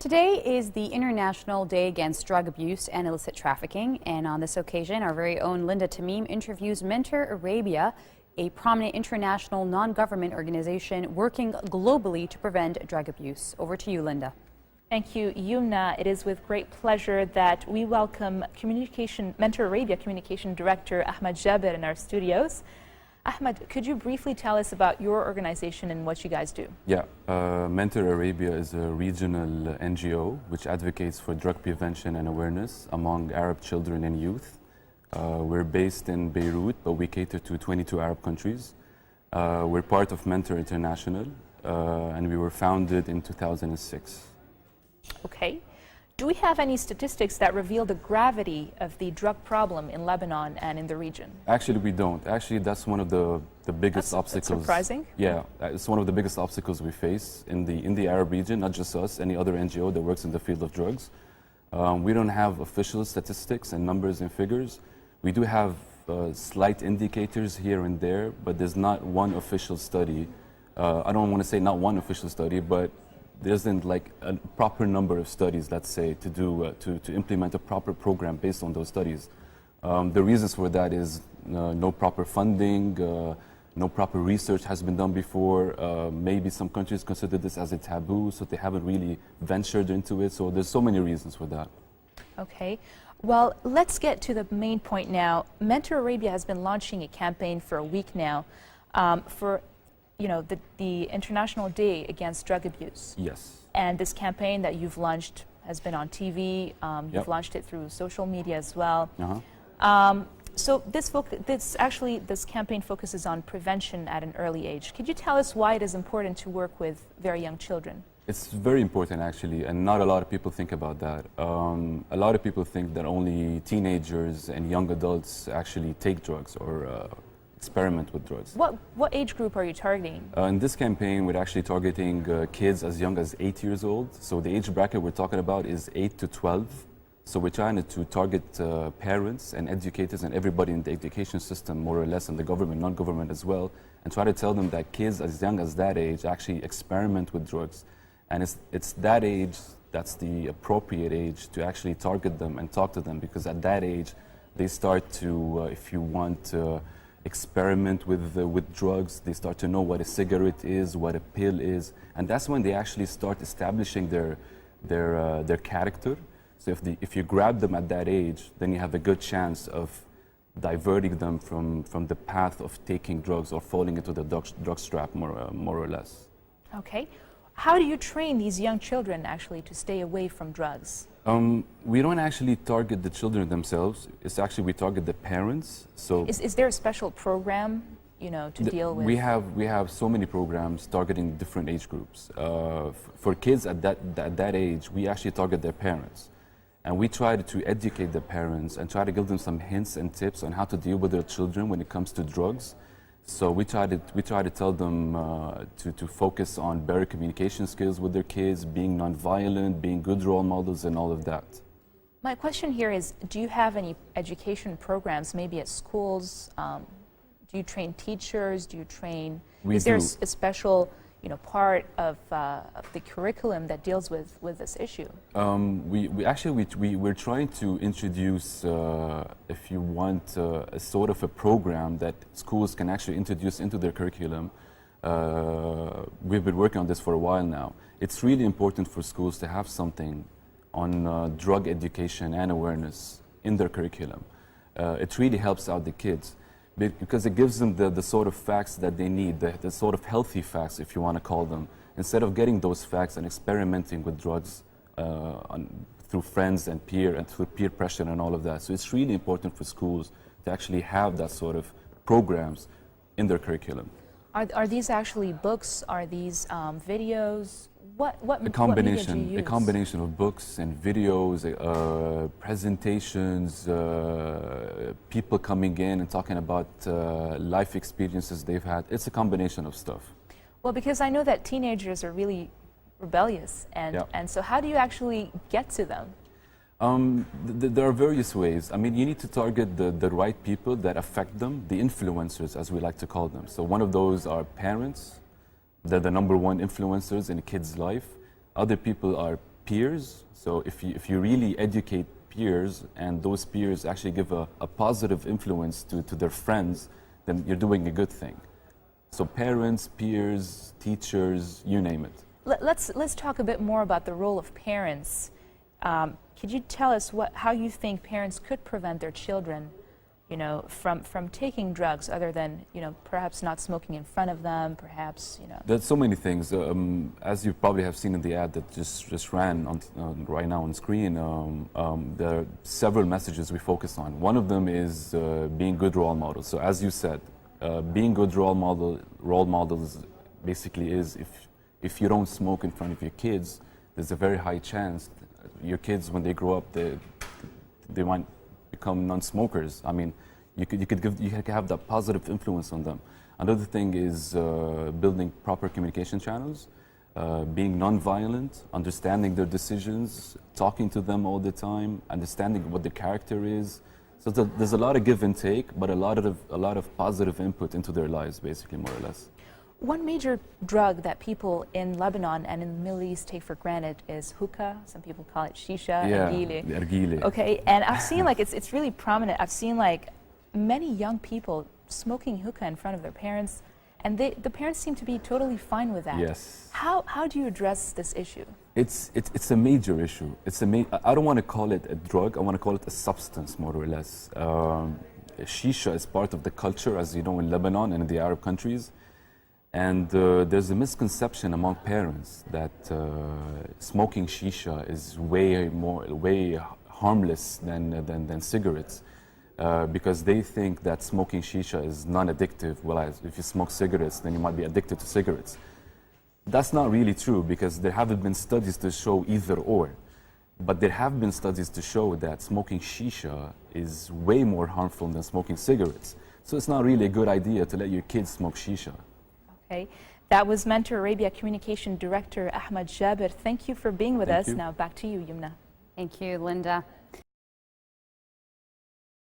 Today is the International Day Against Drug Abuse and Illicit Trafficking, and on this occasion, our very own Linda Tamim interviews Mentor Arabia, a prominent international non-government organization working globally to prevent drug abuse. Over to you, Linda. Thank you, Yumna. It is with great pleasure that we welcome Mentor Arabia Communication Director Ahmad Jaber in our studios. Ahmad, could you briefly tell us about your organization and what you guys do? Yeah, Mentor Arabia is a regional NGO which advocates for drug prevention and awareness among Arab children and youth. We're based in Beirut, but we cater to 22 Arab countries. We're part of Mentor International, and we were founded in 2006. Okay. Do we have any statistics that reveal the gravity of the drug problem in Lebanon and in the region? Actually, we don't. Actually, that's one of the biggest obstacles. That's surprising. Yeah, it's one of the biggest obstacles we face in the Arab region, not just us, any other NGO that works in the field of drugs. We don't have official statistics and numbers and figures. We do have slight indicators here and there, but there's not one official study. I don't want to say not one official study, but there isn't like a proper number of studies, let's say, to do to implement a proper program based on those studies. The reasons for that is no proper funding, no proper research has been done before. Maybe some countries consider this as a taboo, so they haven't really ventured into it. So there's so many reasons for that. Okay. Well, let's get to the main point now. Mentor Arabia has been launching a campaign for a week now for the International Day Against Drug Abuse. Yes. And this campaign that you've launched has been on TV. You've launched it through social media as well. So this campaign focuses on prevention at an early age. Could you tell us why it is important to work with very young children? It's very important, actually, and not a lot of people think about that. A lot of people think that only teenagers and young adults actually take drugs or experiment with drugs. What age group are you targeting? In this campaign, we're actually targeting kids as young as 8 years old. So the age bracket we're talking about is 8 to 12. So we're trying to target parents and educators and everybody in the education system, more or less, and the government, non-government as well, and try to tell them that kids as young as that age actually experiment with drugs. And it's that age that's the appropriate age to actually target them and talk to them, because at that age, they start to, if you want, experiment with drugs. They start to know what a cigarette is, what a pill is, and that's when they actually start establishing their character. So if you grab them at that age, then you have a good chance of diverting them from the path of taking drugs or falling into the drug trap, more or less. Okay. How do you train these young children actually to stay away from drugs? We don't actually target the children themselves. It's actually we target the parents. So is there a special program, to deal with? We have so many programs targeting different age groups. For kids at that age, we actually target their parents, and we try to educate the parents and try to give them some hints and tips on how to deal with their children when it comes to drugs. So we try to tell them to focus on better communication skills with their kids, being nonviolent, being good role models, and all of that. My question here is, do you have any education programs, maybe at schools? Do you train teachers? Do you train? Is there a special part of the curriculum that deals with this issue? We're trying to introduce, if you want, a sort of a program that schools can actually introduce into their curriculum. We've been working on this for a while now. It's really important for schools to have something on drug education and awareness in their curriculum. It really helps out the kids, because it gives them the sort of facts that they need, the sort of healthy facts, if you want to call them, instead of getting those facts and experimenting with drugs through friends and through peer pressure and all of that. So it's really important for schools to actually have that sort of programs in their curriculum. Are these actually books? Are these videos? What media do you use? A combination of books and videos, presentations, people coming in and talking about life experiences they've had. It's a combination of stuff. Well, because I know that teenagers are really rebellious, and so how do you actually get to them? There are various ways. I mean, you need to target the right people that affect them, the influencers, as we like to call them. So one of those are parents. They're the #1 influencers in a kid's life. Other people are peers. So if you really educate peers and those peers actually give a positive influence to their friends, then you're doing a good thing. So parents, peers, teachers, you name it. Let's talk a bit more about the role of parents. Could you tell us how you think parents could prevent their children, from taking drugs, other than, perhaps not smoking in front of them, perhaps, There's so many things. As you probably have seen in the ad that just ran right now on screen, there are several messages we focus on. One of them is being good role models. So as you said, being good role models basically is if you don't smoke in front of your kids, there's a very high chance your kids, when they grow up, they might become non-smokers. I mean, you could have that positive influence on them. Another thing is building proper communication channels, being non-violent, understanding their decisions, talking to them all the time, understanding what the character is. So there's a lot of give and take, but a lot of positive input into their lives, basically, more or less. One major drug that people in Lebanon and in the Middle East take for granted is hookah. Some people call it shisha, nargile. Okay, and I've seen it's really prominent. I've seen many young people smoking hookah in front of their parents, and the parents seem to be totally fine with that. Yes. How do you address this issue? It's a major issue. I don't want to call it a drug. I want to call it a substance, more or less. Shisha is part of the culture, as you know, in Lebanon and in the Arab countries. And there's a misconception among parents that smoking shisha is way harmless than cigarettes, because they think that smoking shisha is non-addictive. Well, if you smoke cigarettes, then you might be addicted to cigarettes. That's not really true, because there haven't been studies to show either or. But there have been studies to show that smoking shisha is way more harmful than smoking cigarettes. So it's not really a good idea to let your kids smoke shisha. Okay. That was Mentor Arabia Communication Director Ahmad Jaber. Thank you for being with us. You. Now back to you, Yumna. Thank you, Linda.